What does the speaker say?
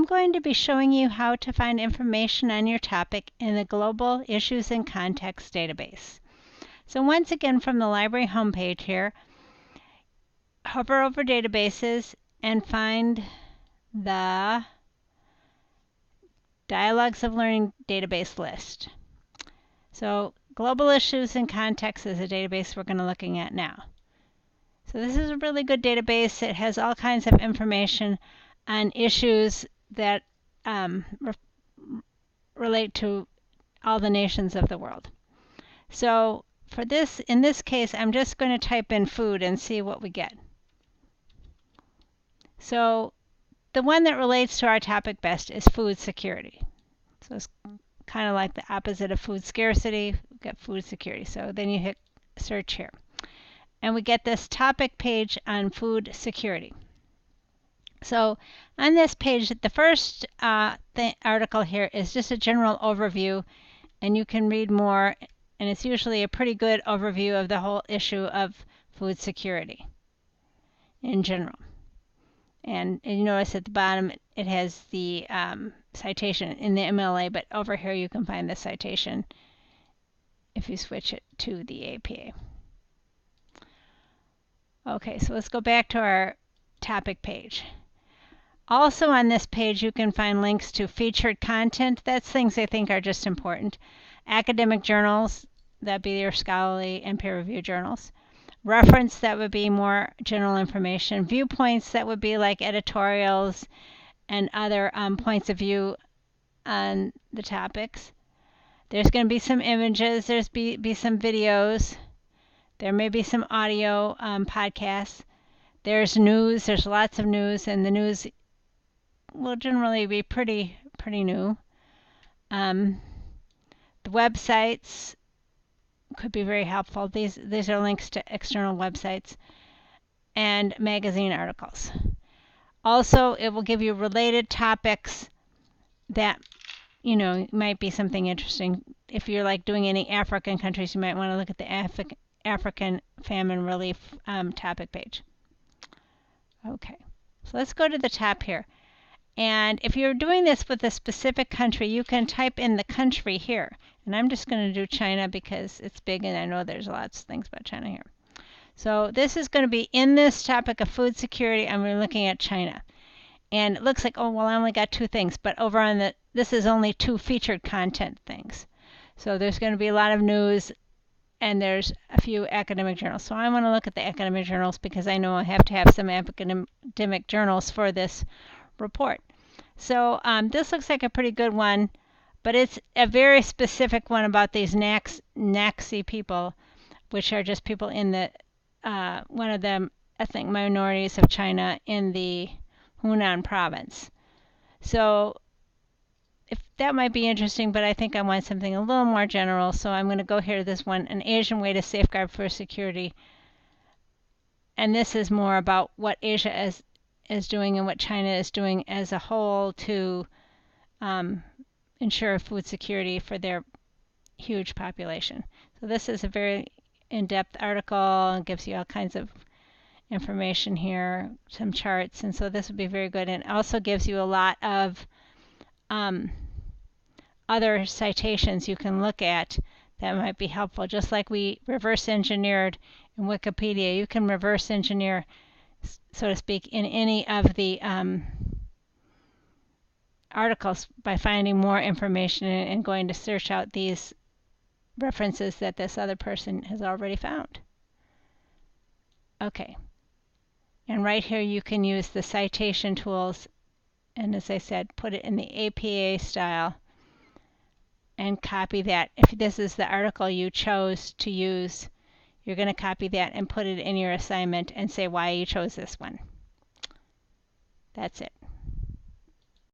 going to be showing you how to find information on your topic in the Global Issues and Context database. So once again, from the library homepage here, hover over Databases and find the Dialogues of Learning database list. So Global Issues and Context is a database we're going to be looking at now. So this is a really good database. It has all kinds of information on issues that relate to all the nations of the world. So for this, in this case, I'm just going to type in food and see what we get. So the one that relates to our topic best is food security. So it's kind of like the opposite of food scarcity. We get food security. So then you hit search here. And we get this topic page on food security. So on this page, the first article here is just a general overview, and you can read more, and it's usually a pretty good overview of the whole issue of food security in general. And you notice at the bottom it has the citation in the MLA, but over here you can find the citation if you switch it to the APA. Okay, so let's go back to our topic page. Also on this page you can find links to featured content. That's things I think are just important. Academic journals, that'd be your scholarly and peer-reviewed journals. Reference, that would be more general information. Viewpoints, that would be like editorials and other points of view on the topics. There's going to be some images, there's be some videos, there may be some audio podcasts. There's news, there's lots of news, and the news will generally be pretty new. The websites could be very helpful. These are links to external websites and magazine articles. Also, it will give you related topics that might be something interesting. If you're like doing any African countries, you might want to look at the African famine relief topic page. Okay, so let's go to the top here. And if you're doing this with a specific country, you can type in the country here. And I'm just going to do China because it's big and I know there's lots of things about China here. So this is going to be in this topic of food security, and we're looking at China. And it looks like, oh, well, I only got 2 things. But over on this is only 2 featured content things. So there's going to be a lot of news, and there's a few academic journals. So I want to look at the academic journals because I know I have to have some academic journals for this report. So this looks like a pretty good one, but it's a very specific one about these Naxi people, which are just people in the one of the ethnic minorities of China in the Hunan province. So if that might be interesting, but I think I want something a little more general, so I'm going to go here to this one, An Asian Way to Safeguard Food Security. And this is more about what Asia is doing and what China is doing as a whole to ensure food security for their huge population. So this is a very in-depth article and gives you all kinds of information here, some charts, and so this would be very good. And it also gives you a lot of other citations you can look at that might be helpful. Just like we reverse engineered in Wikipedia, you can reverse engineer, so to speak, in any of the articles by finding more information and going to search out these references that this other person has already found. Okay, and right here you can use the citation tools, and as I said, put it in the APA style and copy that. If this is the article you chose to use, you're going to copy that and put it in your assignment and say why you chose this one. That's it.